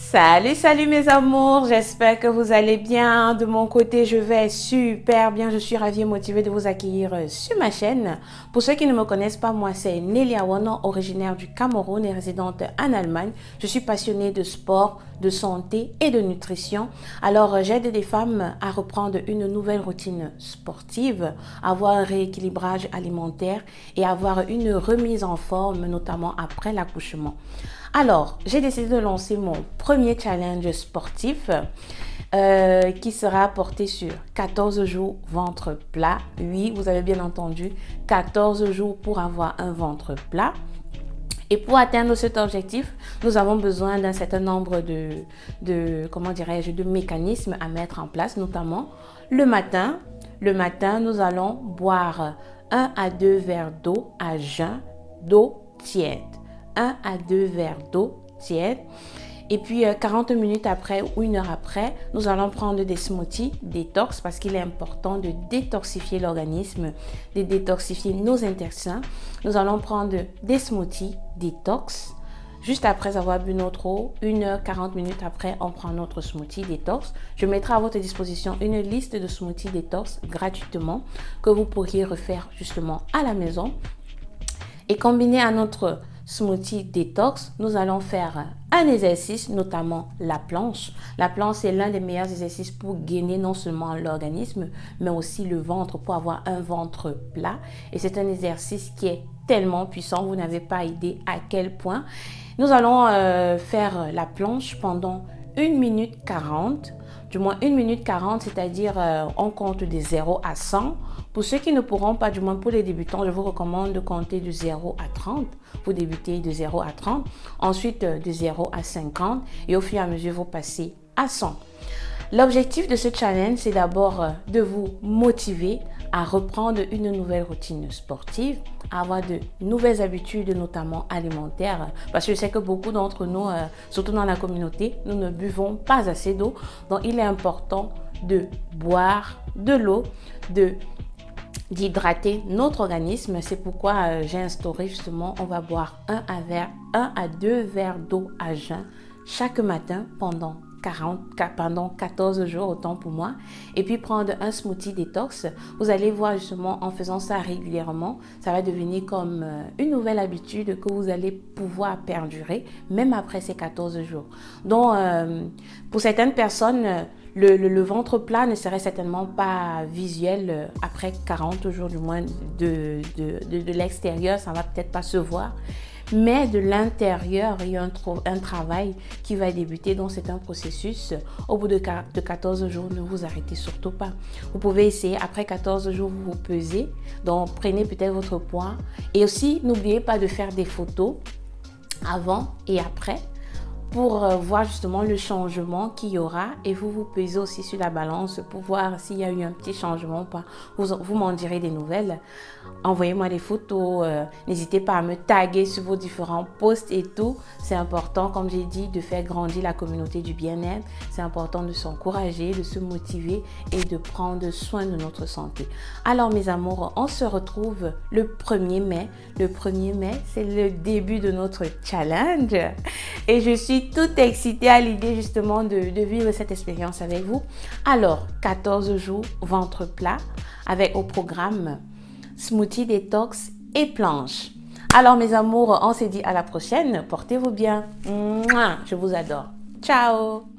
Salut mes amours, j'espère que vous allez bien. De mon côté, je vais super bien. Je suis ravie et motivée de vous accueillir sur ma chaîne. Pour ceux qui ne me connaissent pas, moi c'est Nelly Awono, originaire du Cameroun et résidente en Allemagne. Je suis passionnée de sport, de santé et de nutrition. Alors, j'aide des femmes à reprendre une nouvelle routine sportive, avoir un rééquilibrage alimentaire et avoir une remise en forme, notamment après l'accouchement. Alors, j'ai décidé de lancer mon premier challenge sportif qui sera porté sur 14 jours ventre plat. Oui, vous avez bien entendu, 14 jours pour avoir un ventre plat. Et pour atteindre cet objectif, nous avons besoin d'un certain nombre de mécanismes à mettre en place, notamment le matin. Le matin, nous allons boire 1 à 2 verres d'eau à jeun, d'eau tiède. 1 à 2 verres d'eau tiède. Et puis 40 minutes après ou 1 heure après, nous allons prendre des smoothies détox parce qu'il est important de détoxifier l'organisme, de détoxifier nos intestins. Nous allons prendre des smoothies détox. Juste après avoir bu notre eau, 1 heure 40 minutes après, on prend notre smoothie détox. Je mettrai à votre disposition une liste de smoothies détox gratuitement que vous pourriez refaire justement à la maison. Et combiné à notre smoothie détox, nous allons faire un exercice, notamment la planche. La planche, c'est l'un des meilleurs exercices pour gainer non seulement l'organisme, mais aussi le ventre, pour avoir un ventre plat. Et c'est un exercice qui est tellement puissant, vous n'avez pas idée à quel point. Nous allons faire la planche pendant 1 minute 40. Du moins 1 minute 40, c'est-à-dire on compte de 0 à 100. Pour ceux qui ne pourront pas, du moins pour les débutants, je vous recommande de compter de 0 à 30. Vous débutez de 0 à 30, ensuite de 0 à 50 et au fur et à mesure, vous passez à 100. L'objectif de ce challenge, c'est d'abord de vous motiver à reprendre une nouvelle routine sportive, à avoir de nouvelles habitudes, notamment alimentaires. Parce que je sais que beaucoup d'entre nous, surtout dans la communauté, nous ne buvons pas assez d'eau. Donc, il est important de boire de l'eau, d'hydrater notre organisme. C'est pourquoi j'ai instauré justement, on va boire 1 à 2 verres d'eau à jeun chaque matin pendant 14 jours, autant pour moi, et puis prendre un smoothie détox. Vous allez voir justement en faisant ça régulièrement, ça va devenir comme une nouvelle habitude que vous allez pouvoir perdurer même après ces 14 jours. Donc pour certaines personnes, le ventre plat ne serait certainement pas visuel après 40 jours du moins de l'extérieur, ça va peut-être pas se voir. Mais de l'intérieur, il y a un travail qui va débuter. Donc, c'est un processus. Au bout de 14 jours, ne vous arrêtez surtout pas. Vous pouvez essayer. Après 14 jours, vous vous pesez. Donc, prenez peut-être votre poids. Et aussi, n'oubliez pas de faire des photos avant et après, pour voir justement le changement qu'il y aura, et vous pesez aussi sur la balance pour voir s'il y a eu un petit changement ou pas. Vous m'en direz des nouvelles. Envoyez-moi des photos. N'hésitez pas à me taguer sur vos différents posts et tout. C'est important, comme j'ai dit, de faire grandir la communauté du bien-être. C'est important de s'encourager, de se motiver et de prendre soin de notre santé. Alors mes amours, on se retrouve le 1er mai. Le 1er mai, c'est le début de notre challenge. Et je suis toute excitée à l'idée justement de vivre cette expérience avec vous. Alors, 14 jours, ventre plat, avec au programme smoothie détox et planche. Alors mes amours, on se dit à la prochaine. Portez-vous bien. Mouah, je vous adore. Ciao.